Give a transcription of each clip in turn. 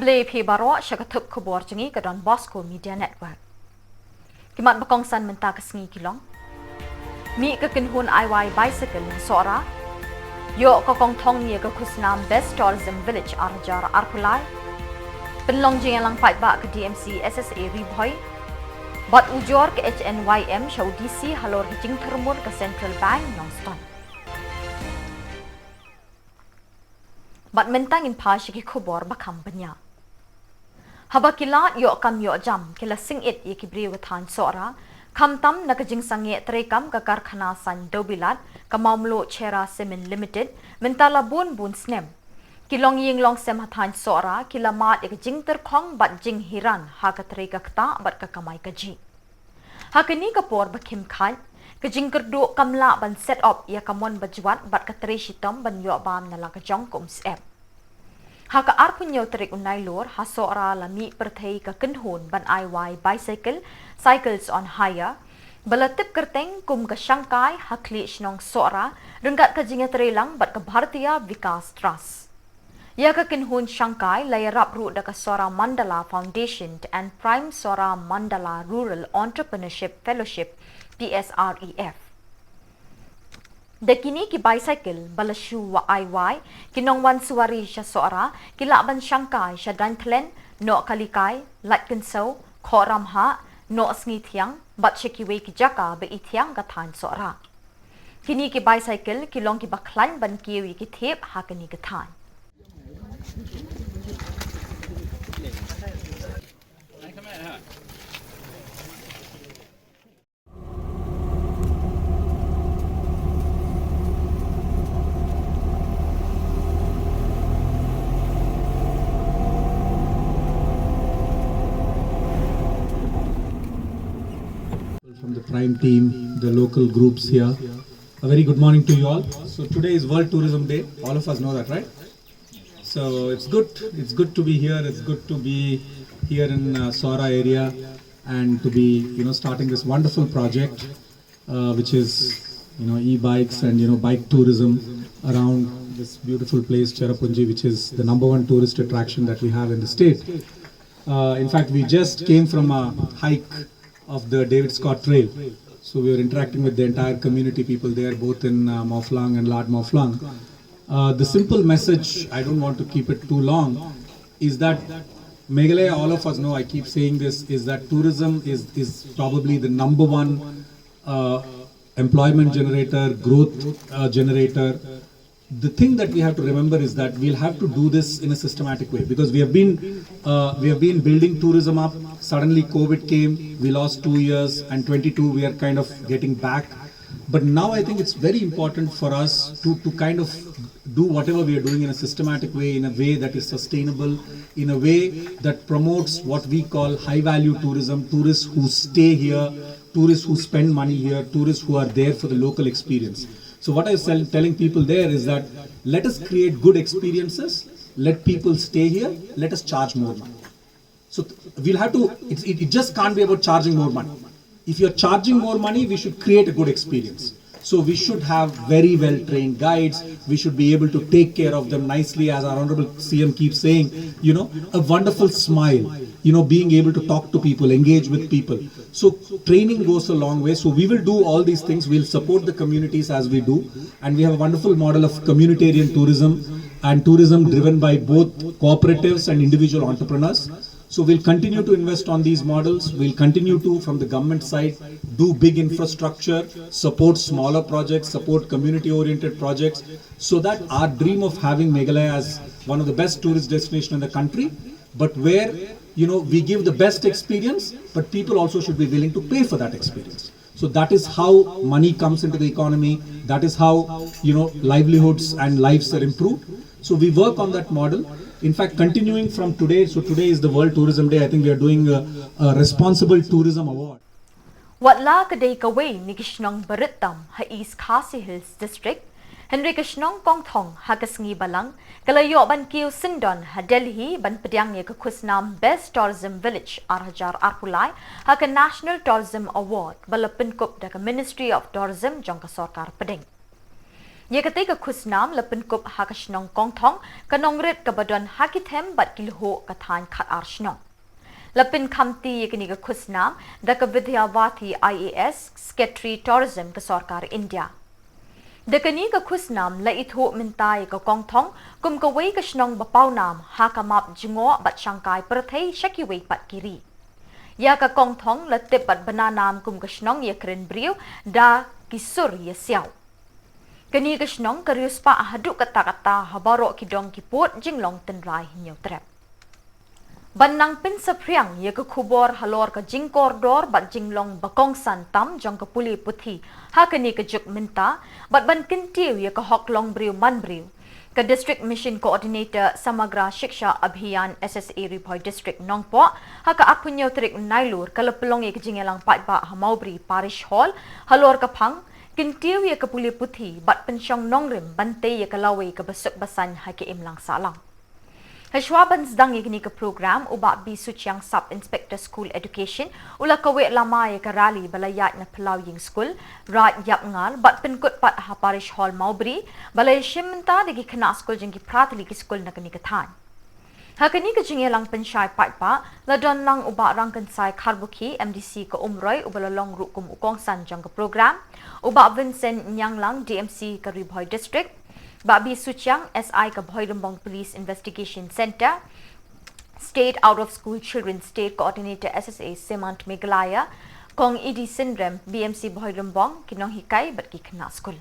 Hablé P Baro Shakatup Kubor Jangi ke Don Bosco Media Network. Kimat bakongsan menta kesengi kilong. Mi ke kenhun IY bicycle ng Sora. Yo kokong tong ni ke kusnam Best Tourism Village Arjar Arpulai. Penlong jing lang fight ba ke DMC SSA Riboy. Bat ujor ke HNYM Show DC halor hijing termur ke Central Bank Nongston. Bat mentang in pa shiki kubor bakam banya. Haba kila yo kam yo jam kila singit ye kibri watan sora kam tam nakajing sange trekam ka karkhana san dobilat ka mamlo chera semen limited mentala bun snem kilong ying long sem hatan sora kila mat ye jing terkhong bat jing hiran ha ka treka kta bat ka kamai kaji ha kini kapor bakim khan kajing kerdu kamla ban set up ya kamon bajwat bat ka tre shitom ban yo bam na ka jong kum sep Haka arpunyo terik unai lor hasora lami perthei ka kenhun ban IY bicycle cycles on hire balatip kerteng kum ka Shanghai hakli shnong sora rengkat ka jinga terelang bat ka Bharatiya Vikas Trust. Ya ka kenhun Shanghai layarap ru da ka Sora Mandala Foundation and Prime Sora Mandala Rural Entrepreneurship Fellowship PSREF. Dekini ki bicycle balashu wa IY kinong wan suwari siya soara kilaban Shanghai siya dantlen no kalikai latkenso koramha no snithyang bat shikiwe ki jaka be ithyang gatan soara. Kini ki bicycle kilong ki baklan ban kiwi ki tip hakani gatan. From the Prime team, the local groups here. A very good morning to you all. So today is World Tourism Day. All of us know that, right? So it's good. It's good to be here. It's good to be here in Sora area and to be, starting this wonderful project, which is, e-bikes and, bike tourism around this beautiful place, Cherrapunji, which is the #1 tourist attraction that we have in the state. In fact, we just came from a hike of the David Scott Trail. So we were interacting with the entire community people there, both in Mawphlang and Lad Mawphlang. The simple message, I don't want to keep it too long, is that Meghalaya, all of us know, I keep saying this, is that tourism is probably the #1 employment generator, growth generator. The thing that we have to remember is that we'll have to do this in a systematic way, because we have been building tourism up. Suddenly COVID came, we lost 2 years, and 22 we are kind of getting back. But now I think it's very important for us to kind of do whatever we are doing in a systematic way, in a way that is sustainable, in a way that promotes what we call high value tourism, tourists who stay here, tourists who spend money here, tourists who are there for the local experience. So what I was telling people there is that let us create good experiences, let people stay here, let us charge more money. So we'll have to, it just can't be about charging more money. If you're charging more money, we should create a good experience. So we should have very well trained guides, we should be able to take care of them nicely, as our Honorable CM keeps saying, a wonderful smile, being able to talk to people, engage with people. So training goes a long way. So we will do all these things, we'll support the communities as we do, and we have a wonderful model of communitarian tourism and tourism driven by both cooperatives and individual entrepreneurs. So we'll continue to invest on these models. We'll continue to, from the government side, do big infrastructure, support smaller projects, support community-oriented projects, so that our dream of having Meghalaya as one of the best tourist destinations in the country, but where, we give the best experience, but people also should be willing to pay for that experience. So that is how money comes into the economy. That is how, livelihoods and lives are improved. So we work on that model. In fact, continuing from today, so today is the World Tourism Day. I think we are doing a Responsible Tourism Award. Watla kaday kaway ni Kishnong Baritam ha East Khasi Hills District, Henry Kishnong Kongthong ha Kasngi Balang, Kalayo ban Kiyo Sindon ha Delhi ban Padiang ka kusnam Best Tourism Village Arhajar Arpulai ha ka National Tourism Award balapin kup da ka Ministry of Tourism jong ka Sarkar Pading. Ye ketika kusnam lepin kup hakashnong kongthong kanong rit kabadon hakitem bat kilho kathan khat arshnong. Lepin kamti ye kini kusnam da Vidyavati IAS Secretary Tourism ke Sarkar India. Dekani ka kusnam la ithu mintai ka kongthong kum ka wei ka shnong bapau nam ha ka map jingo bat shangkai perthei shaki wei pat kiri. Ya ka kongthong la tip bat bananam kum ka shnong ye kren briu da kisur ye siau. Kani ka shnong karius pa haduk kata-kata habaro kidong kiput jinglong tenrai hinyau trap. Banang pin sapriang ye ka kubor halor ka jingkor dor bat jinglong bakong santam jong ka puli puthi ha kani ka juk minta bat ban kintiu ye ka hoklong briu man briu ka district mission coordinator Samagra Shiksha Abhiyan SSA Ripoy district Nongpo ha ka apunyo trik nailur ka lepelong ye ka jingelang patba hamaubri parish hall halor ka phang kintiu ye ka puli puthi bat pensyong nongrim bante ye ka lawe ka besuk basan ha ke imlang salang. Hashwaban sedang igni ke program ubak bi suciang Sub Inspector School Education ula kawe lama ye ke rali balayat na Pelau Ying School rat yap ngal bat penkut pat ha parish hall Maubri balay shimenta degi kena school jengki pratli ki school na kini kethan. Hakani ke jingelang pensyai pat pa ladon lang ubak rangkan sai Karbuki MDC ke Umroy ubalalong rukum ukongsan jang ke program ubak Vincent Nyanglang DMC ke Riboy District Babi Suciang SI ke Bhoirambong Police Investigation Center, State Out of School Children State Coordinator SSA Semant Meghalaya, Kong ED Syndrome BMC Bhoirambong kinong hikai bat ki kena school.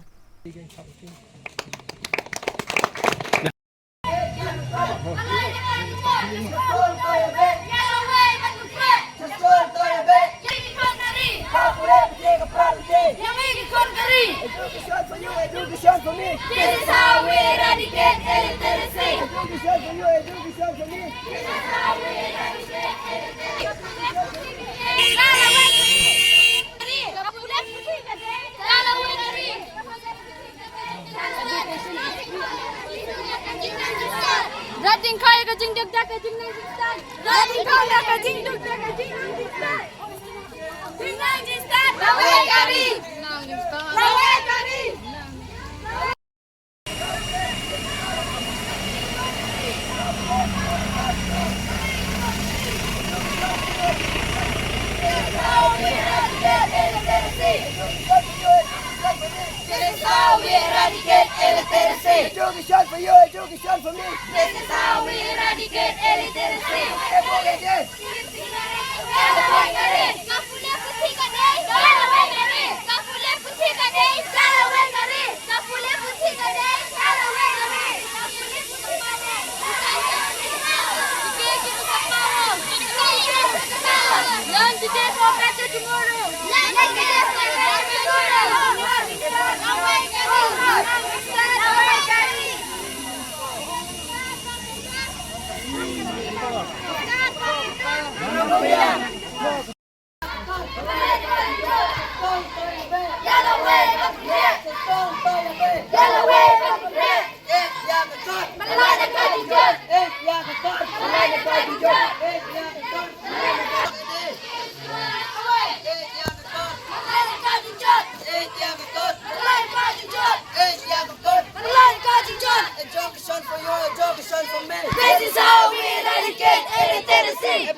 Education for me. This is how we eradicate illiteracy. Education for you, education for me. This is how we eradicate Rating kaya ka jing duk dak jing nang jistan. Rating kaya ka jing duk dak jing nang jistan. Jing nang jistan. Lawai kari. Lawai kari. Education for you, education for me. This is how we eradicate illiteracy. Learn today for better tomorrow. Learn today for better tomorrow. Education for you, education for me. This is how we eradicate illiteracy.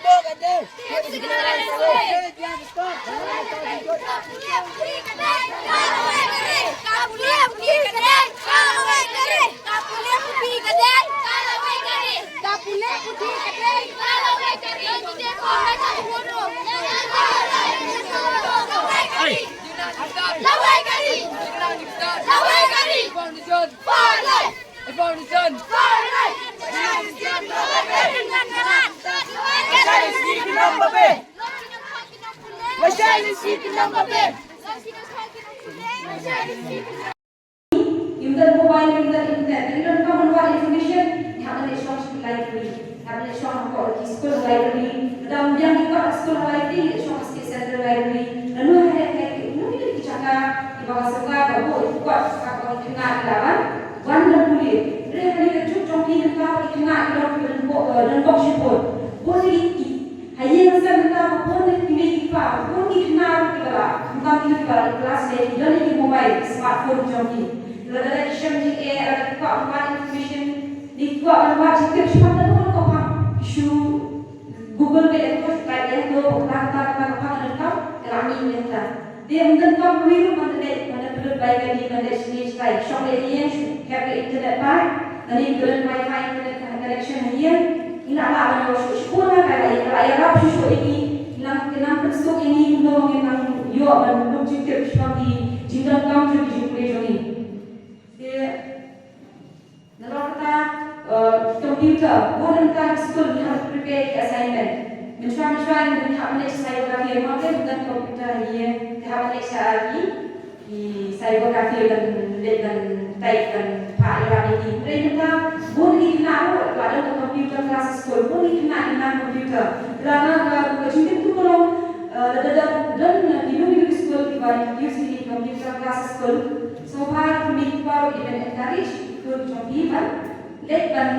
User mobile, user internet, they don't come on what information. Have a short library, have a short school library. Dalam yang kita school library, short center library. Lalu ada mungkin kita cakap di bawah sekolah baru kuat sekolah tengah lawan. Wonder boleh. Mereka ni kecil jompi kita tengah lawan dan box report. Boleh ini. Hanya masa kita boleh pilih kita. Boleh kenal kita. Kita pilih kita kelas ni. Jadi mobile, smartphone jompi. Lalu Iwa kan wajib cepat dulu kau paham isu Google ke itu kayak itu kata kau kelami ni tak dia mungkin kau biru mana perlu baik di mana sini sekali shop ini have internet baik dan ini bulan wifi internet connection ini ini apa mana sekolah kayak Arab susu ini kenang persuk ini belum memang yo belum cukup seperti jindan kamu juga ini dia Nalorta computer, modern time school, we have to prepare the assignment. Mencuba we have next cybergraphy, modern dan computer here, we have next lagi di cybergraphy dan type dan pak ini. Mereka boleh kena pada computer class school, boleh kena computer. Kerana kecuali itu kalau dan di school kita use di computer class school, so far kami baru even encourage contohnya lekan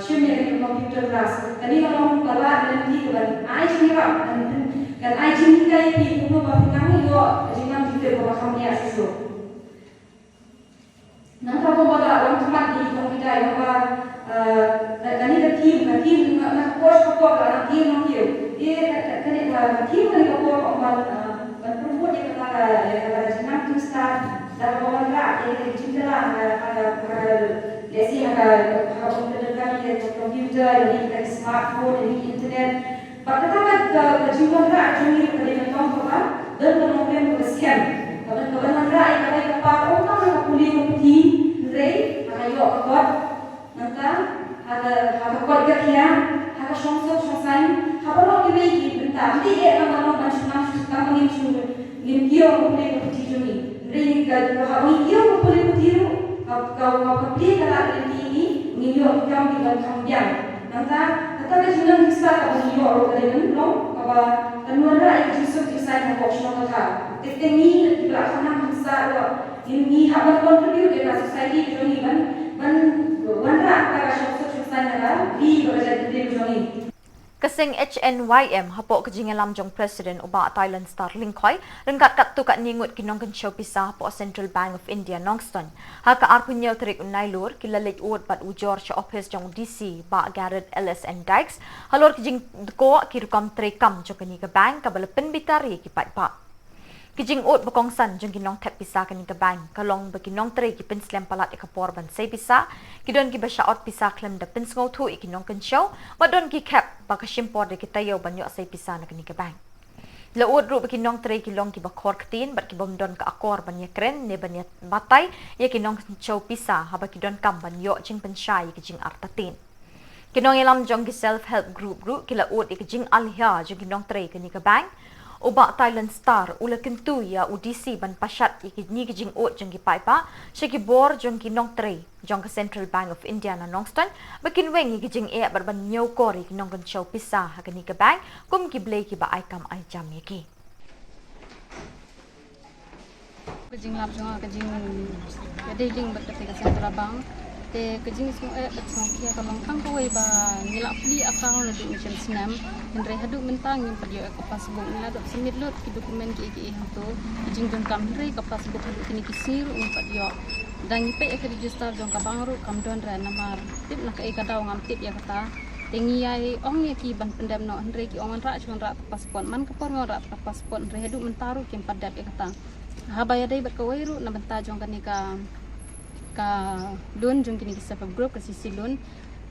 sumber computer class. Tadi kalau bawa nanti kan, IC kan IC kita ini untuk bagi kami yo jangan kita bawa kami asyik. Nanti kalau bawa orang tempat di komputer yang bawa tadi tim nak course apa tim dia kan tim kan apa perempuan yang kata jangan tu start dan orang yang cinta pada lesi ada komputer yang komputer ini smartphone ini internet pertama kejualan jadi pada tahun apa dan kemudian bersiap kemudian yang pada apa orang kuliah putih rei ayo akot nanti ada kuat kerja ada songsan apa lagi lagi bentar nanti dia akan macam ngim kio kuliah putih juni rei kalau kio kuliah putih kau pilih kalau ini ngio kau tinggal kambiang nanti kata kejualan bisa kau ngio orang kalian belum kau kenuan rai justru desain yang kau semua kata teknik di belakang bisa ini habat contribute ke society joni ban wanra ka social sana di berada di joni Kasing HNYM hapok kejingalam jong Presiden Uba Thailand Star Lingkhoi rengkat kat tu kat ningut kinong kensyau pisah po Central Bank of India Nongston haka arpunyo terik unailur kilalit uot bat ujor sa office jong DC ba Garrett LSN Dykes halor kejing ko kirukam trekam jong kanika bank kabalapen bitari kipat pa Kijing ut bakong san jong kinong tep pisa kanika bank kalong baginong tre kipen slam palat ikapor ban say pisa kidon ki basyaot pisa klem da pins ngau tu ikinong kensyaw badon ki cap baka shimpor de kitayo banyo say pisa na kanika bank laud ru baginong tre kilong ki bakor ktin bat ki bomdon ka akor banya kren ne banya batay ya kinong kensyaw pisa haba kidon kam banyo jing pensyai kijing artatin kinong ilam jong ki self help group kila ut ikijing alhya jong kinong tre kanika bank Uba Thailand Star ula kentu ya UDC ban pasyat ikidni kijing ut jong ki paipa syaki bor jong ki nong tre jong ka Central Bank of India na Nongston bakin weng kijing e barban nyaw kori kinong kan show pisa hakani ka bank kum ki blay ki ba ai kam ai jam yaki Kejing lap jong kejing dealing bat ka Central Bank te kejing sung batsong kia kalong kang kuway ba nila pli account na di mission snam Henry hadu mentang yung padio ko passbook nila do submit lot ki dokumen ki to kejing jong kam Henry ka passbook hadu kini kisiru yung padio dan ipe ka register jong ka bangru kam don ra namar tip na ka daw ngam tip ya kata tengi ai ong ya ki ban pendam no Henry ki ongan ra jong ra pasport man ka por ra pasport Henry hadu mentaru ki padat ya kata habaya dai bat ka wairu na benta jong kanika ka loan jong kini self group ka sisi loan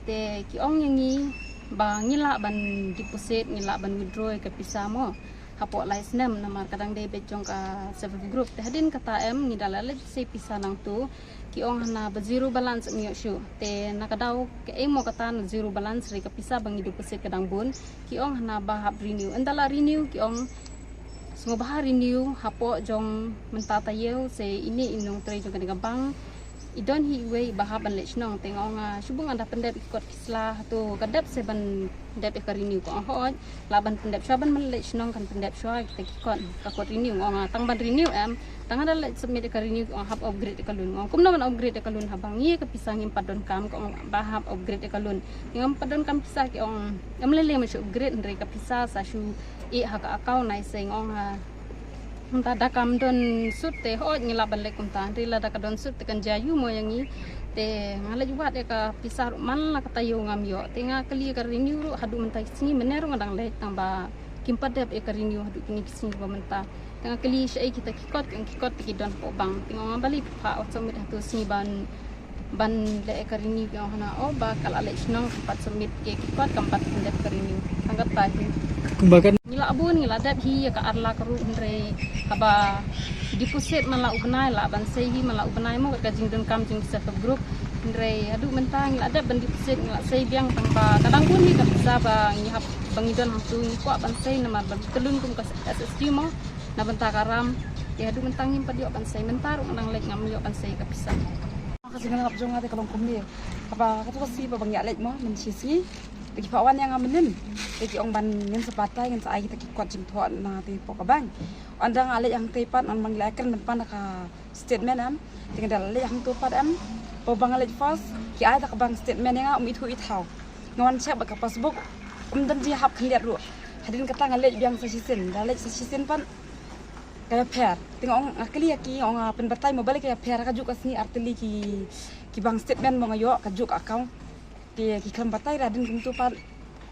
te ki ong yangi ba ngila ban deposit ngila ban withdraw ka pisa mo hapo license namar kadang debit jong ka self group te hadin kata em ngidala le se pisa nang tu ki ong hana ba zero balance ngiyo shu te nakadaw ke emo kata na zero balance re ka pisa bang deposit kadang bun ki ong hana ba hab renew andala renew ki ong semua bah renew hapo jong mentatayew se ini inong tre jong ka bank idon hi way bahaban lech nong tengong subung anda pendep ikot kislah tu kadap seban pendep ikarini ko hoj laban pendep syaban melech nong kan pendep syoy kita ikot kakot renew ngong tang ban renew tang ada lech submit ikarini ko hab upgrade ikalun ngong kum naman upgrade ikalun habang ye ka pisang padon kam ko bahab upgrade ikalun ngom padon kam pisah ki ong amlele masuk upgrade ndre ka pisah sa shu i haka account nai sing ong Unta da kam don sut te hoj ngila balik unta rila da kadon sut tekan jayu mo yangi te ngala juga de ka pisar man la kata yo ngam yo te nga kali ka renew ru hadu mentai sini meneru ngadang le tamba kimpat de ka renew hadu kini sini ba menta tengah kali syai kita kikot ki don po bang tengah ngambali pa otomit hatu sini ban le ka renew yo hana o ba kala le snong pat sumit ke kikot kampat de ka renew angkat ta Bahkan ngila abun ngila dap hi ka arla karu ndre aba deposit mala ubnai la ban sei mala ubnai mo ka jing don kam jing sa group ndre adu mentang ngila dap ban deposit ngila sei biang tangba kadang pun hi ka bisa ba ngihap bangidon hangtu ni ko ban sei nama ban telun kum ka SSG mo na benta karam ya adu mentang him padio ban sei mentar nang lek ngam yo ban sei ka bisa kasi nga napjong ate kalong kumni apa katu kasi pa bangya lek mo men sisi Lagi pawan yang amenin, lagi orang ban ngin sepatai ngin saai kita kikot jing tuan na ti pokabang. Anda ngale yang tepan an manglakan depan ka statement am, tinggal dal yang tupat am, pobang ngale fast, ki ai tak bang statement yang itu itau. Ngawan cek baka passbook, dan dia hap keliat ru. Hadin kata ngale biang sasisin, dalek sasisin pan kaya pair. Tengok orang akli ki orang penbatai mau balik kaya pair kajuk asni artili ki bang statement mo ngayo kajuk account. Dia kikam batai radin kum tu pat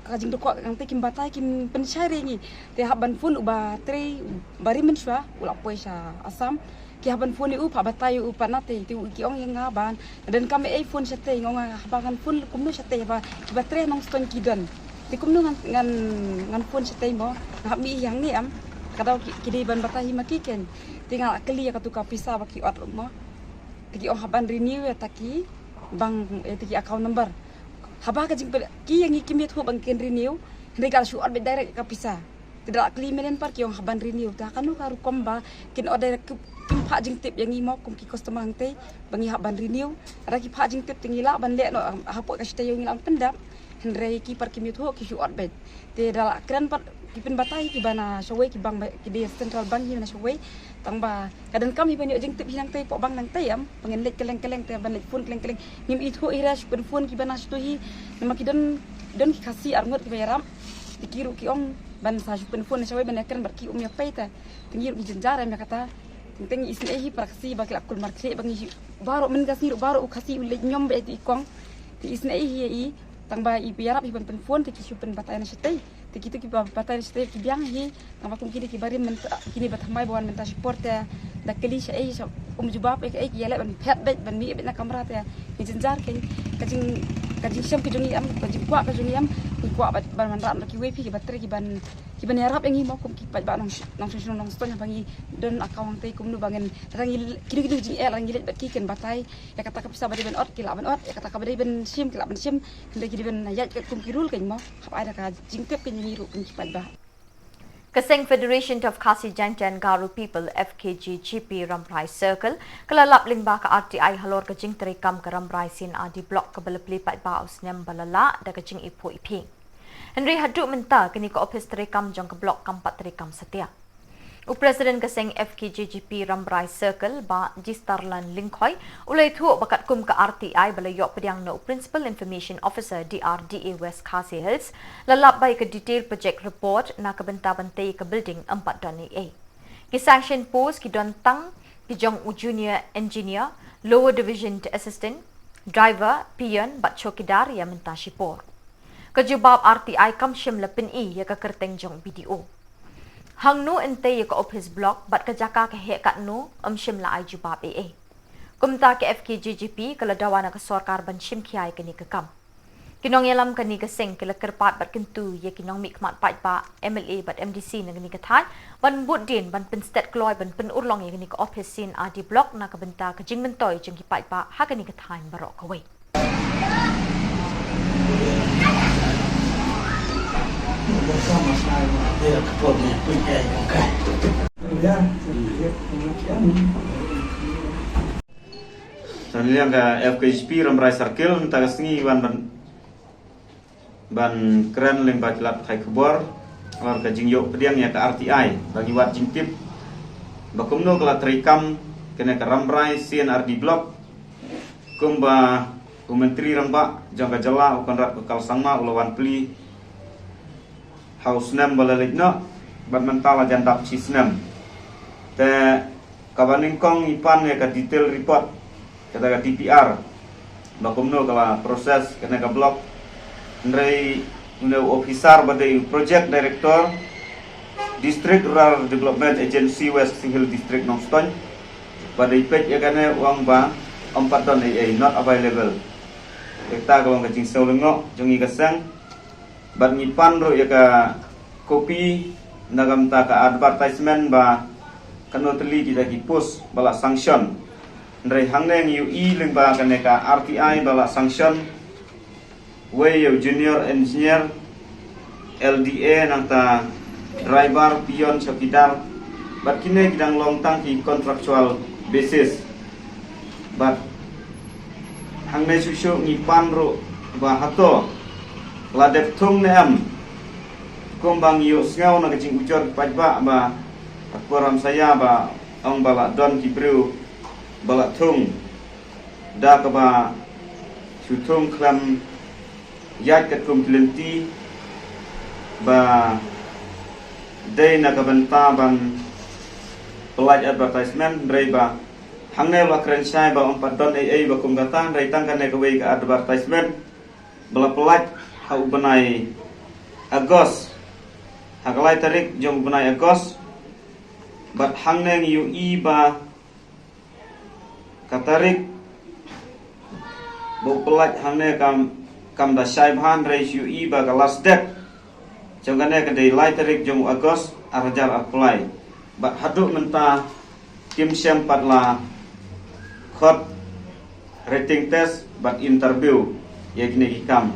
kajing tu kok ang tekim batai kim pensyari ni dia haban fun uba tre bari menswa ula poisa asam ki haban fun u pa batai u panate tu ki ong yang ngaban dan kami iPhone sate ngong habangan fun kum nu sate ba ki batre nong ston kidon ti kum nu ngan fun sate mo ngap mi yang ni am kadau ki di ban batai makiken tinggal kali ya katu kapisa baki ot mo ki ong haban renew ya taki bang ti account number haba ka jing ki yang ikimit ho bangken renew regal shu orbe direct ka pisa tidak klimenen par ki yang haban renew ta kanu karu komba kin order kim pha jing tip yang imo kum ki customer hangte bangi haban renew ara ki pha jing tip tingila ban le no hapo ka stay yang pendap henre ki par kimit ho ki shu orbe te dal kran par ki pen batai ki bana showay ki bang ki di central bank hi na showay tangba kadang kami banyak jing tip hinang tei po bang nang tei am pengen lek keleng-keleng teh ban lek phone keleng-keleng ngim itu irash pen phone ki bana stuhi nama ki don ki kasi arngot ki bayaram dikiru ki ong ban sa pen phone sawe ban yakan barki ya peita tingiru ki jenjara me kata ting isin ehi praksi bakil akul markle bangi baro men kasir baro kasi lek nyom be ti kong ti isin ehi i tangba i biarap i pen phone ti ki pen batai na sitei kita ki batai setiap ki biang hi nama kum kini ki bari men kini bathamai bawan menta support ya dakeli sha ai jubab ki yale ban phet bet ban mi bet na kamera ya ki jenjar ki kajing syam ki jungi am kajing kwa ka jungi am ki kwa ban man ram ki wepi ki batre ki ban yarap yang hi mo kum ki ba nong ston bangi don account te kum nu bangen rangi kini ji rangi let bet ki ken batai ya kata ka bisa bari ben ot ki la ban ot ya kata ka bari ben sim ki la ban sim hende ki ben ya kum ki rul ken mo hap ai da ka jingtep ken niru kum ki ba Kaseng Federation of Khasi Jangjan Garu People FKG GP Ramrai Circle kelalap lingba ka RTI halor ka jing terekam ka Ramrai sin adi blok ka belepli pat ba usnem balala da ka jing ipo iping. Henry hadu menta kini ka office terekam jong ka blok kampat terekam setia. Presiden Kaseng FKG GP Ramrai Circle ba Jistarlan Lingkhoi ulai thu bakat kum ka RTI balayok pediang no Principal Information Officer DRDA West Khasi Hills lalap bai ke detail project report na ka benta-bentai ke building 4.a. Ki sanction post ki dontang ki jong junior engineer lower division to assistant driver pion bat chokidar ya menta shipor. Kejubab RTI kam shim lepin i ya ka kerteng jong BDO. Hang no ente ya ka office block bat ka jaka ka he kat no shim la ai jubab AA. Kumta ke FKGGP kala dawana ka sarkar ban shim kiai kani ka kam. Kinong yalam kani ka seng kala kerpat bat kentu ya kinong mikmat pat ba MLA bat MDC na kani ka thai ban but din ban pen stat kloy ban pen urlong ya kani ka office sin adi block na ka benta ka jing mentoy jing ki pat ba ha kani ka thai barok ka wei. Sanliang ka FKGP Ramrai Circle minta kesengi ban keren leng bakilat kai kubor alar ka jingyo pediang ya ka RTI bagi wat jingtip bakumno kala terekam kena ka Ramrai CNRD block kumba Menteri Ramba jangka jala ukan rat bekal sangma ulawan peli house nam balalikna ban mentala jandap cisnam te kabaning kong ipan ya ka detail report kata ka DPR bakumno kala proses kena ka blok ndrei officer badai project director District Rural Development Agency West Singhil District Nongstoy badai page ya kena uang ba 4 ton not available kita kalau kacing seulengok jongi kasang bad ngipan ro ya ka kopi nagam ta ka advertisement ba kanu teli kita ki post bala sanction ndrei hangneng UI lengba kene ka RTI bala sanction way junior engineer LDA nang ta driver pion chokidar but kini kidang long tang ki contractual basis but hangne susu ngipan ro ba hato ladep thung ne am kombang yu ngau na kacing ucor pajba ba akuram saya ba ong bala don ki bru bala thung da ka ba sutung klam yat kat komplenti ba day na kabanta ban pelaj advertisement rei ba hangne ba kren sai ba 4 don ai ba kum gata rei tang kan ka wei ka advertisement bala pelaj ha ubanai Agos hagalai tarik jong ubanai Agos bat hangne UI ba katarik bo pelaj hangne kam da sai bhan rei UI ba ka last date jangane ka dei lai tarik jong Agos arajar apply bat haduk menta kim sem patla khot rating test bat interview ya kini ikam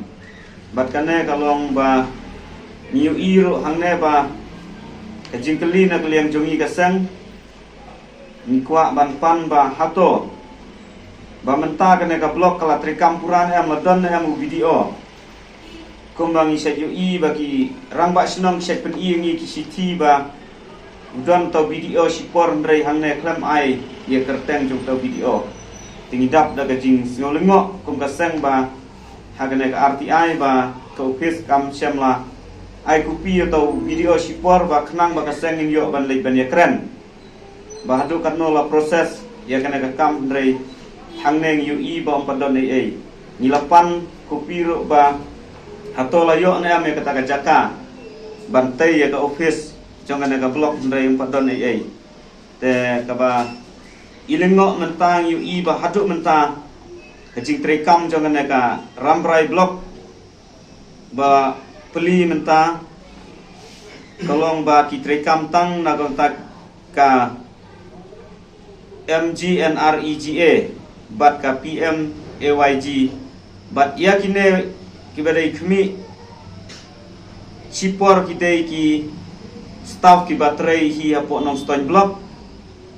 bat kane kalong ba new iro hangne ba kajingkeli na kliang jongi kasang nikwa ban pan ba hato ba menta kane ka blok kala trikampuran am ladon am video kumbang isa UI bagi rangba senong set pen ingi kisiti ba udon tau video sipor ndrei hangne klam ai ye kerteng jong tau video tingidap da gajing ngolengok kum kaseng ba hagne ka RTI ba tau pis kam semla ai kupi tau video sipor ba khnang ba kaseng ing yo ban lei ban ye kren ba hadu katno la proses ye kana ka kam ndrei hangne UI ba padon ai nilapan kupi ro ba atau layo na ame kata jaka bantai ya ka office jangan ka blok ndai 4 don ai te ka ba ilengok mentang UI ba haduk mentang kecing trekam jangan ka rambrai blok ba peli mentang kolong ba ki trekam tang na kontak ka MGNREGA bat ka PM AYG bat yakine kibadai kami sipor kita ki staff ki baterai hi apo nong stone block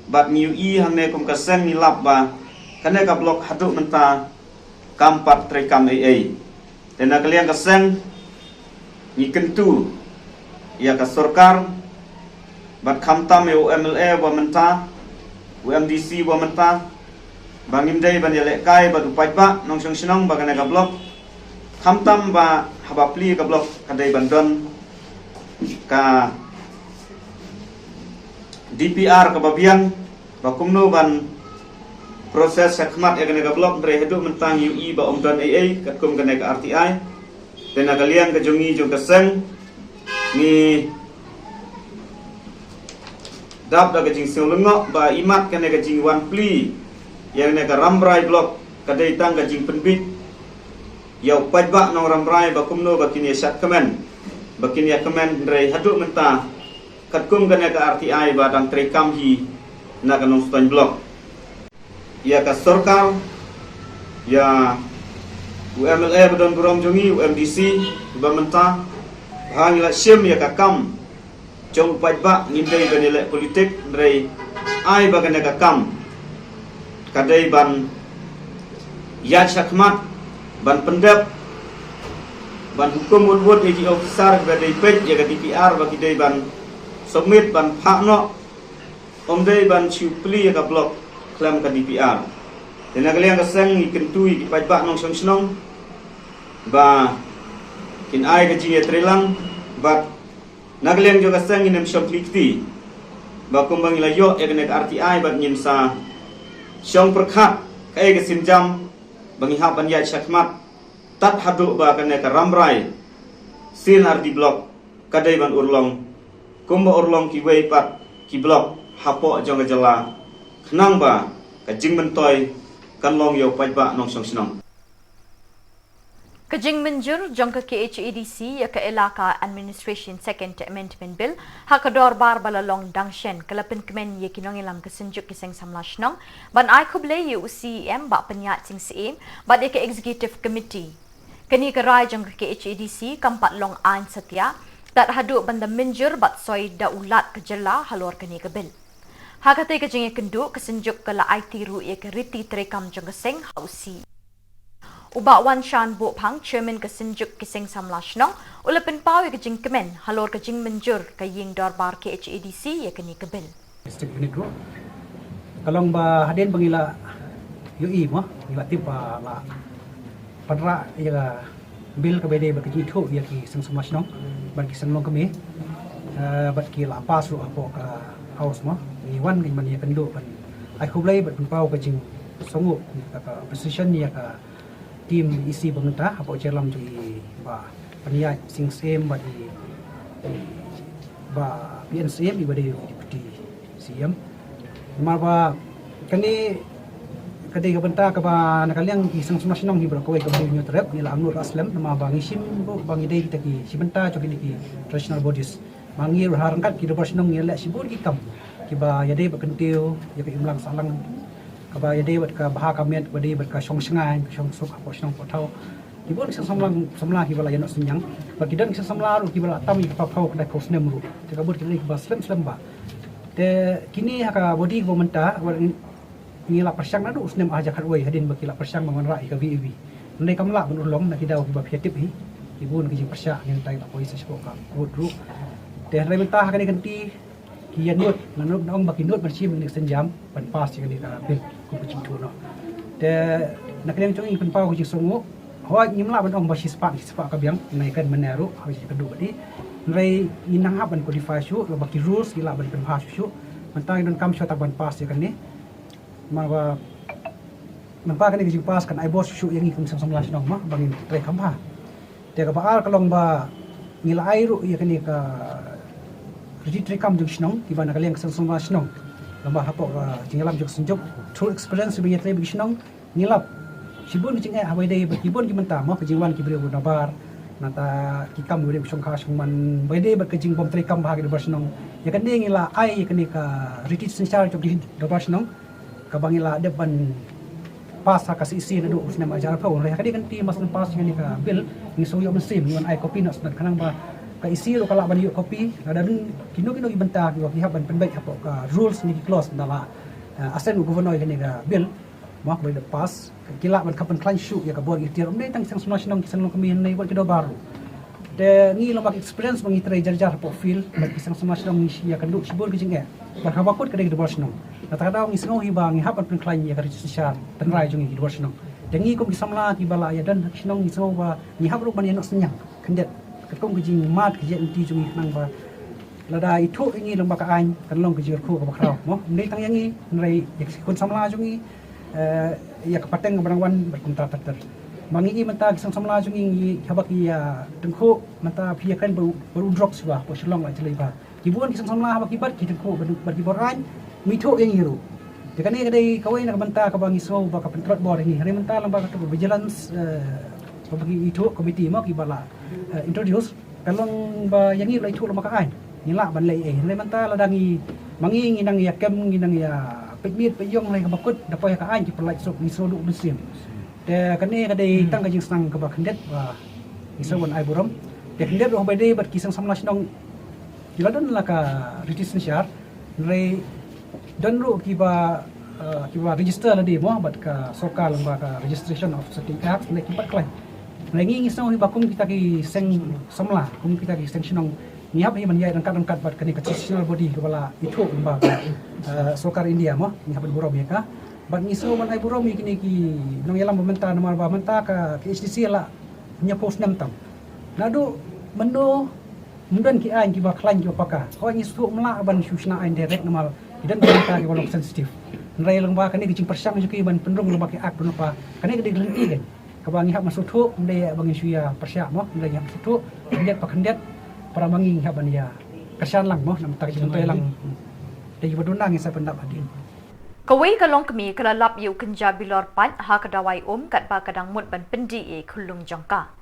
bat new i hangne kum kaseng ni lap ba kane ka block haduk menta kampat trekam ai tena kalian kaseng ni kentu ya ka sarkar bat khamtam UMLA wa menta UMDC wa menta bangim dai ban yale kai ba dupai ba nong song sinong ba kane ka block khamtam ba habapli ka blok kadai bandon ka DPR ka babian ba kumno ban proses khmat ya ka blok ndre hedu mentang UI ba omdan AA kat kum ka RTI tena kalian ka jongi jong kaseng ni dap da ka jing seulengok ba imat ka jing wan pli yang ka rambrai blok kadai tang ka jing penbit yau pajba nong ramrai bakumno bakini sat kemen bakini kemen ndrei haduk menta katkum kana ka RTI badang trekam hi na kanong stone block ya ka sarkar ya UMLA badon burom jongi UMDC ba menta hangila sim ya ka kam jong pajba ngindai banile politik ndrei ai bagana ka kam kadai ban ya sakmat ban pendap ban hukum wud iki officer badai pej ya DPR bagi dai ban submit ban phakno omdai ban chupli ya ka blok klam ka DPR tena kalian kasang ikentui ki pajba nong song ba kin ai ka jinge trelang bat nagalian jo kasang inem shoplikti ba kumbang layo ya ka RTI bat nyimsa syong perkhat kai ka sinjam bagi haban ya syakmat tat haduk ba kene ka ramrai sin ardi blok kadai ban urlong kumba urlong ki wei pat ki blok hapo jong jala khnang ba ka jing mentoy kan long yo pai ba nong song sinong Kajing menjur jangka KHADC ya ke Elaka Administration Second Amendment Bill hakador bar balalong dangshen kelapin kemen ye kinong ilam kesenjuk kiseng samlashnong ban ai kuble ye UCM ba penyat sing CM ba de ke Executive Committee kini kerai jangka KHADC kampat long an setia dat haduk banda menjur bat soy da ulat kejela halor kini ke bill hakate kajing ye kenduk kesenjuk kala IT ru ye ke riti terekam jangka seng hausi Uba Wan Shan Bo Pang, Chairman Kesenjuk Kiseng Samlashnong, ulapin pawi kajing kemen, halor kajing menjur kaying darbar KHADC ya kini kebil. District Unit Group. Kalong ba hadin bangila UI mo, ila tipa la padra ya bil ka bede ba kajing thu ya ki seng samlashnong, ban ki senglong kami. Bat ki la pas ru apo ka house mo, ni wan ni man ya kendo ban. Ai khublai bat pau kajing songu ka position ya ka tim isi pemerintah apa jalan di ba paniai sing sem ba di ba PNCM di ba di siam ba kani kadai pemerintah ka ba nakaliang isang sumasinong di berkawai ka bunyo terap nila Amnur Aslam nama bang isim bang ide kita ki sibenta coki ki traditional bodies mangir harangkat ki deparsinong nila sibur ki kam ki ba yade ba kentiu ya ki imlang salang kaba yade bat ka baha kamet bade bat ka song sengai song sok apa song potau kibon kisang samla ki bala yanok senyang ba kidan kisang samla ru ki bala tam ki papau kedai kos nem ru te kabut ki ba slem ba te kini haka body gomenta ni la persang nadu usnem aja kat wei hadin ba ki la persang mangan rai ka VV ndai kamla benulong na kidau ki ba fiatip hi kibon ki persang yang tai la polis sepok ka kod ru te rai mentah ka ni ganti kian nut nanuk nong baki nut bersim ni senjam pan pas ni ka bil ku kucing tu no te nak yang chung pen pau kucing songu hoi nyimla ban ong basi spa ka biang naikan menaru hoi kedu badi nrai inang ha ban kodify shu lo baki rules ila ban pen has shu mentang don kam shota ban pas kan ni ma nampak kan kucing pas kan ai bos shu yang ikum sang las nong ma bangin tre kampa te ka baal kalong ba ngila airu ya kan ni ka Registry kam jung snong di mana kalian kesang semua snong lambah hapok jingalam jung senjuk true experience bi yetle bi snong ngilap sibun jing habai dei bakibun ki menta mo kejingwan ki brio nabar nata ki kam brio song kha song man bai dei ba kejing bom tre kam bahag di snong ya kan dei ngila ai ya kan ka retreat sensar jog di snong ka bangila depan pas ka isi na do usna ma jar pau re kadi kan ti mas pas ni ka bil ni so yo mesim ni ai copy nas dan kanang ba ka isi lo kala bani kopi ada dun kino ibenta ki waktu haban penbaik apa ka rules ni clause dala asen governor ni ka bill mak boleh lepas kila ban kapan klan shoot ya ka board itir umdai tang sang nasional kisang kami nei buat kido baru de ni lo mak experience mangi trai jar po feel bagi sang nasional ni ya kan duk sibur kijing ya bar habakut kadai kido nasional kata ngi sengo hibang haban pen klan ya ka register tenrai jungi kido nasional dengi kom kisamla ki bala ya dan nasional ni sengo ba ni habru ban ya senyang kendet kong kejing mat kejing ti jungi nang ba lada itu ingi lomba ka ain kan long kejir ku ka bakrau mo ndai tang yangi nrai kun samla jungi ya kapateng barangwan berkontra ter mangi menta kisang samla jungi habak ya tengku menta piakan baru drop suah po shlong la jelai ba kibuan kisang samla habak ibat ki tengku bagi boran mito yangi ru dekan ni kadai kawai nak menta ka bangi so ba ka pentrot board ni hari menta lomba ka vigilance bagi itu komiti mo ki bala introduce kalong ba yangi la itu lomba ka ain nila ban lei le manta la dangi mangi nginang ya kem nginang ya pekmit peyong lai ka bakut dapoy ka ain ki perlai sok ni so du musim te kane ka dei tang ka jing sang ka ba khandet wa iso wan ai buram te khandet ro ba dei bat kisang samlas nong kiladon la ka register syar re dan ro ki ba register la di mo bat ka sokal ba ka registration of setting act le ki pat klai lagi ngisau hi bakum kita ki seng samla kum kita ki seng sinong niap hi manjai rangkat bat kani constitutional body kepala itu ba sokar India mo ni haban burom ya ka bat ngisau man ai burom kini ki nong yalam pemerintah nomor ba menta ka HDC la nya post nam tam nadu mendo mundan ki an ki ba klan ki apaka ho ngisau mela ban susna ain direct normal idan pemerintah ki walong sensitif nrai lengba kani kecing persang juki ban pendrung lengba ki ak dun apa kani gede gelenti kan kabangi hab masuk tu mde bangi suya persyak mo mde hab masuk tu kendet pakendet para mangi hab ban ya kersan lang mo nam tak jumpai lang de badunang isa pendap adin Kawai kalong kami kelalap yu kenja bilor pan ha kedawai kat ba kadang mut ban pendi e khulung jangka.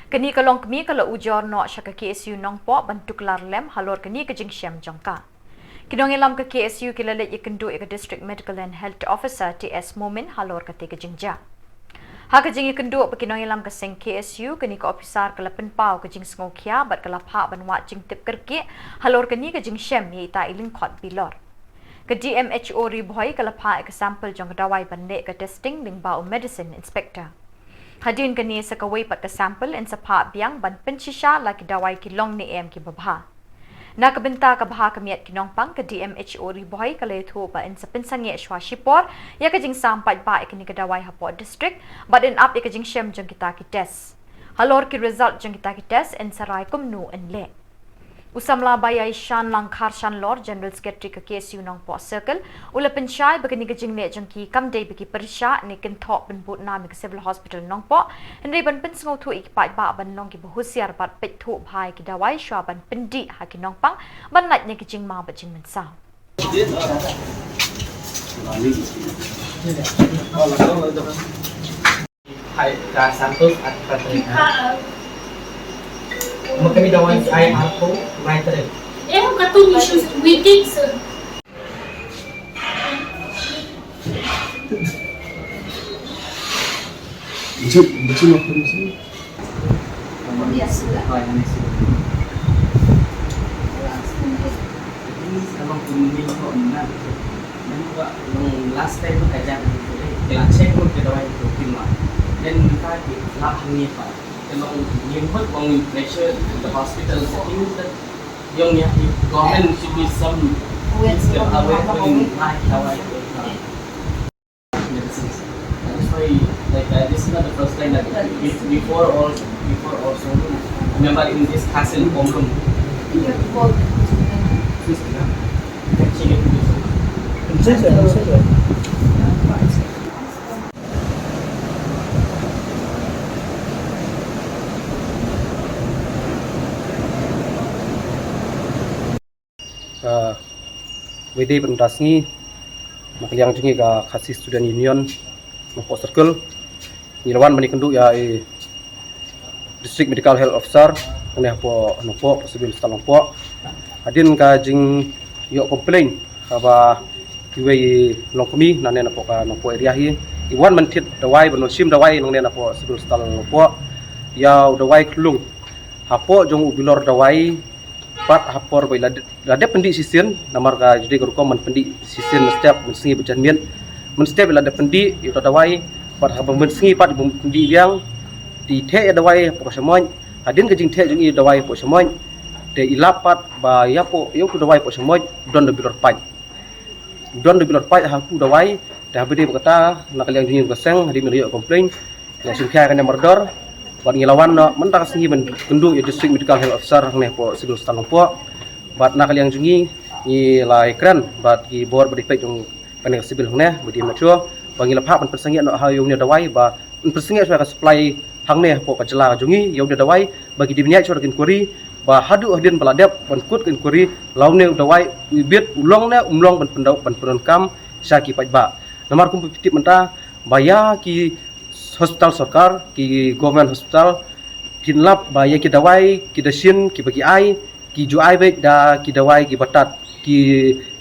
Kini kalong kami kalau ujor no syaka KSU nongpo bentuk lar lem halor kini ke jingsyam jangka. Kinong ilam ke KSU kilale ikendu ke District Medical and Health Officer TS Momin halor ke tiga jingja. Ha ke jing ikendu pekinong ilam ke seng KSU kini ke ofisar ke lepen pau ke jing sengokia bat ke lapha ban wat jing tip kerki halor kini ke jingsyam ye ita iling khot bilor. Ke DMHO riboy ke lapha ke sampel jong dawai bande ke testing ling bau medicine inspector. Hadin kini sekawai pat ke sampel in sepak biang ban pensisha lagi dawai ki long ni em ki babha. Na kebenta ke baha kemiat kinong pang ke DMHO riboy ke letu ba in sepensangye shwa shipor ya ke jing sampai ba ikini ke dawai hapo district but in up ya ke jing shem jong kita ki test. Halor ki result jong kita ki test in sarai kumnu in le. Usamla bayai Shan Langkar Shan Lord General Secretary ke KSU Nong Po Circle ula pensyai begini ke jing le jengki kamdei bagi persya ni kentok ben but nami ke Civil Hospital Nong Po henry ban pen sengau tu ikipai ba ban long ki behusiar bat pet tu bhai ki dawai shwa ban pendi ha ki Nong Pang ban nait ni ke jing ma ba jing mensau. Hai ka Santos at Patrina. Kami dawan ay ako may tare. Eu katong issues waiting sir. Betul apa ni? Yes. Kalau kami ko na. Nang last time ko kaya kaya check ko kita dawan ko pinwa. Then kita lah ni pa. Kalau input on pressure in the hospital settings that young government should be some aware in medicines. That's why this is not the first time that before also remember in this castle problem. WD pentasni makliang jengi ka kasih student union Nongpo Circle nilawan mani kenduk ya District Medical Health Officer kene po Nongpo Civil Hospital Nongpo adin ka jing yo complain ba kiwe longkemi nane na po ka Nongpo area hi iwan mentit dawai benosim dawai nong ne na po Civil Hospital Nongpo ya dawai klung hapo jong ubilor dawai pat hapor bai lade pendi sisen namar ka jadi ko man pendi sisen setiap mensingi berjanmian men setiap lade pendi yo dawai pat habang mensingi pat pendi yang di the ya dawai po semoy adin ke jing the jing i dawai po semoy de ilapat ba ya po yo ku dawai po semoy don de bilor pai ha ku dawai da bede berkata nak yang jing keseng hadi men yo komplain ya sungkia kan merdor bat ngilawan no mentang singi bendu ya District Medical Health Officer ne po Civil Hospital Nongpo bat nak yang jungi ni lai kran bat ki bor berdipek jung panek sibil ne budi metro bangi lapha pan persengi no hayung ne dawai ba persengi so ka supply hang ne po ka jela jungi yau de dawai bagi dibinya so kin kuri ba hadu hadin peladap pan kut kin kuri laune dawai ubit ulong ne umlong pan pendau pan peronkam syaki pajba nomor kum pitip menta baya ki hospital sarkar ki government hospital kinlap baya ki dawai ki dasin ki bagi ai ki ju ai baik da ki dawai ki batat ki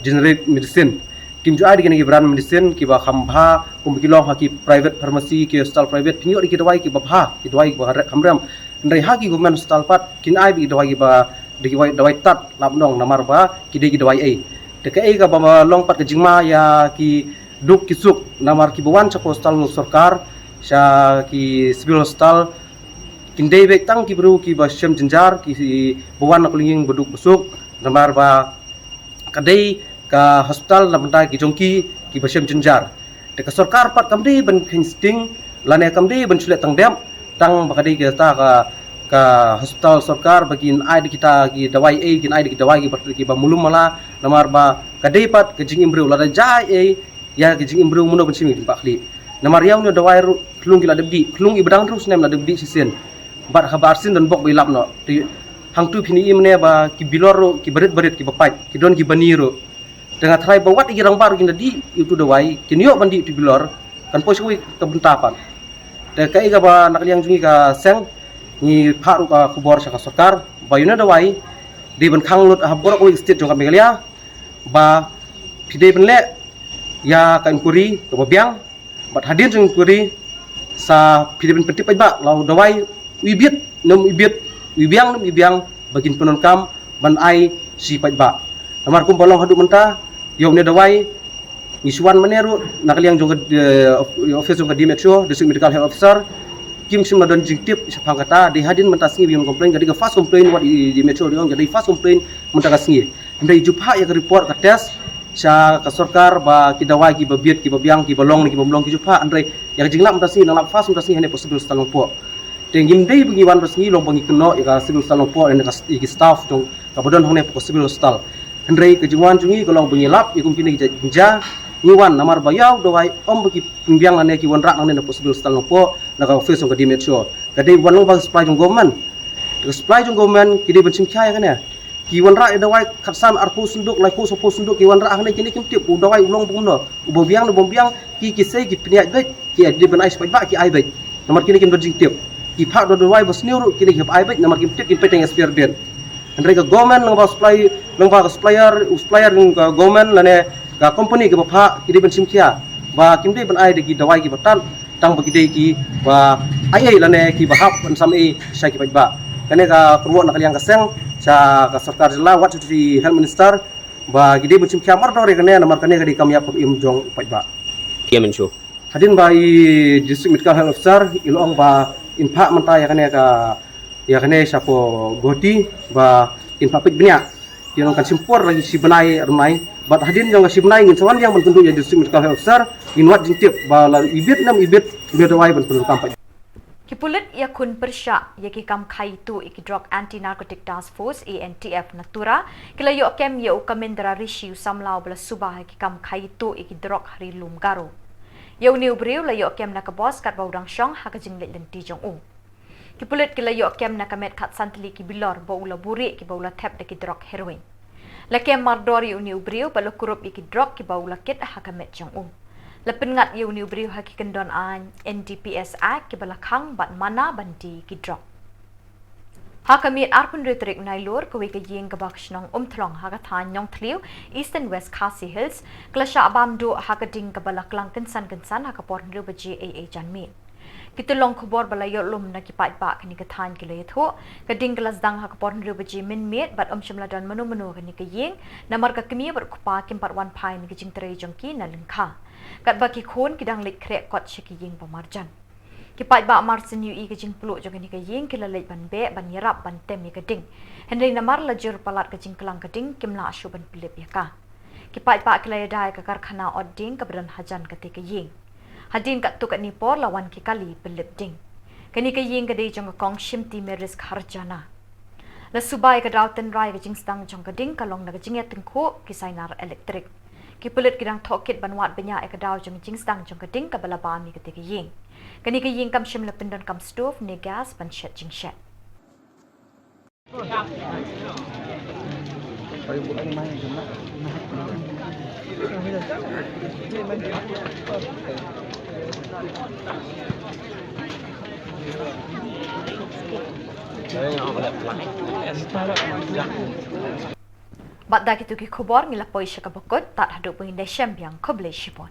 generate medicine kim ju ai di ki brand medicine ki ba khambha kum ki long ha ki private pharmacy ki hospital private pinyo ki dawai ki babha ki dawai ba khamram ndai ha ki government hospital pat kin ai bi dawai ki ba di dawai tat lap nong namar ba ki de ki dawai ai de ka ai ka ba long pat ke jingma ya ki duk ki suk namar ki bawan sa hospital sarkar sya ki Civil Hospital kindai bek tang ki bru ki basyam jenjar ki bawan nak linging beduk besuk namar ba kadai ka hospital namda ki jongki ki basyam jenjar de ka sarkar pat kamdi ban insting lane kamdi ban chule tang dem tang bakadai ki ta ka hospital sarkar bagin ai kita ki dawai kin ai ki dawai ki ba mulum mala namar ba kadai pat ke jing imbreu la jai ya kijing imbrung muno benci mi pak li namar yaw no dawai klung gila debdi klung ibdang terus nem la debdi sisen bar khabar sin dan bok bilap no hang tu phini imne ba ki bilor ki berit ki bapai ki don ki baniro dengan trai bawat igirang baru kinda di itu dawai kinyo bandi tu bilor kan posui ke bentapan de kai ga ba nakliang jungi ka seng ni pharu ka khubor sa sarkar bayuna dawai di ban khang lut habor ko state jong ka megalia ba phide benle ya kan kuri ke babiang bat hadir jong kuri sa phide ben peti ba lau dawai wibit nem ibiang bagin penunkam ban ai si ba amar kum bolong hadu menta yong ne dawai ngisuan meneru nakliang jong office jong di metro district medical health officer kim sim dan jingtip sapang kata di hadin mentasngi biang komplain jadi fast complain wat di metro diong jadi fast complain mentakasngi ndai jupha ya report ka test sa ka sarkar ba ki dawai ki babiet ki babiang ki bolong ki bomlong ki jupha andai ya jingla mentasngi nang fast mentasngi hane possible stalong po tenggim dei bagi wan resmi long bagi keno ya ka civil stalong po dan ka staff tong ka bodon hone possible stal andai ke jingwan jungi kolong bengilap ikum kini ja niwan namar bayau dawai bagi pimbiang ane ki wan rak nang ne possible stalong po na ka office ka di metro ka dei wan long bagi supply jong government ki dei bencim kya ya kan ya ki wan rak dawai khatsam arpu sunduk lai ko sopo sunduk ki wan rak hane kini kim tip dawai ulong bungno ubobiang no bombiang ki sei ki pniat bet ki di ben ai ba ki ai bet namar kini kim dojing tip ki phak do dawai bos niuru kini ki ai bet namar kim tip kim peteng expire den andre ka government nang ba supplier ng government lane ka company ke ba ki di ben simkia ba kim di ben ai de ki dawai ki batan tang ba ki de ki ba ai lane ki ba hap ban sami sai ki ba kane ka kurwo nakaliang kaseng sa ka sarkar jela wat di health minister ba gide bucim kiamar dore kane namar kane kadi kami ap im jong ba kiamen show hadin ba i district medical health officer ilong ba inpa menta ya kane sapo goti ba inpa pit bnya yang kan simpor lagi si benai rumai bat hadin jong si benai ngin sawan yang bentundu ya district medical health officer inwat jintip ba la ibit dawai ben penduduk kampanye Kipulit ya kun persya ya ki kam khaitu iki drug anti narcotic task force ANTF natura kila yo kem ya ukamendra rishi samlau bla subah ki kam khaitu iki drug hari lum garo yo new brew la yo kem na ka boss kat baudang shong ha ka jinglet lenti jong u kipulit kila yo kem na kamet khat santli ki bilor bo ula buri ki bo ula tap de ki drug heroin la kem mardori new brew bala kurup iki drug ki bo ula kit ha kamet jong u Lepengat yu niu beriu haki kendon an NDPS Act ki balakang bat mana bandi ki drop. Hakamit arpun retorik nailur kawi ke ying kabaksh nong thlong hagathan nyong tliu Eastern West Khasi Hills klasha abam do hakading kabalaklang kensan hakapor nru baji AA janmin. Kitulong khubor balayo lum na kipat ba kani kathan kilayatho kading kelas dang hakapor nru baji min met bat shimladan manu kani ke ying namar ka kemi berkupa kimpat wan pai ni kijing tere jongki na lengkha. Kat baki khon kidang lit krek kot shiki ying pamarjan. Kipat ba marsin yu i kajing peluk jong ni ka ying kila lit ban be ban yarap ban tem ni kading. Henry namar lajur palat kajing kelang kading kimla asyu ban pilip ya ka. Kipat ba kila yadai ka karkhana odding ka beran hajan kati ka ying. Hadin kat tu kat nipor lawan ki kali pilip ding. Kani ka ying kadai jong kong shimti meris kharjana. La subai ka dauten rai kajing stang jong kading kalong na kajing ya tengko kisainar elektrik. Kipulit kidang thokit banwat benya ekadaw jong jingstang jong kading kabalaba mi ketika ying. Kani ka ying kam shim lependon kam stove ne gas ban shet jing shet. Bat dak itu ki khobor ngilapoi syakabakot tat haduk pengindai syambiang koble shipon.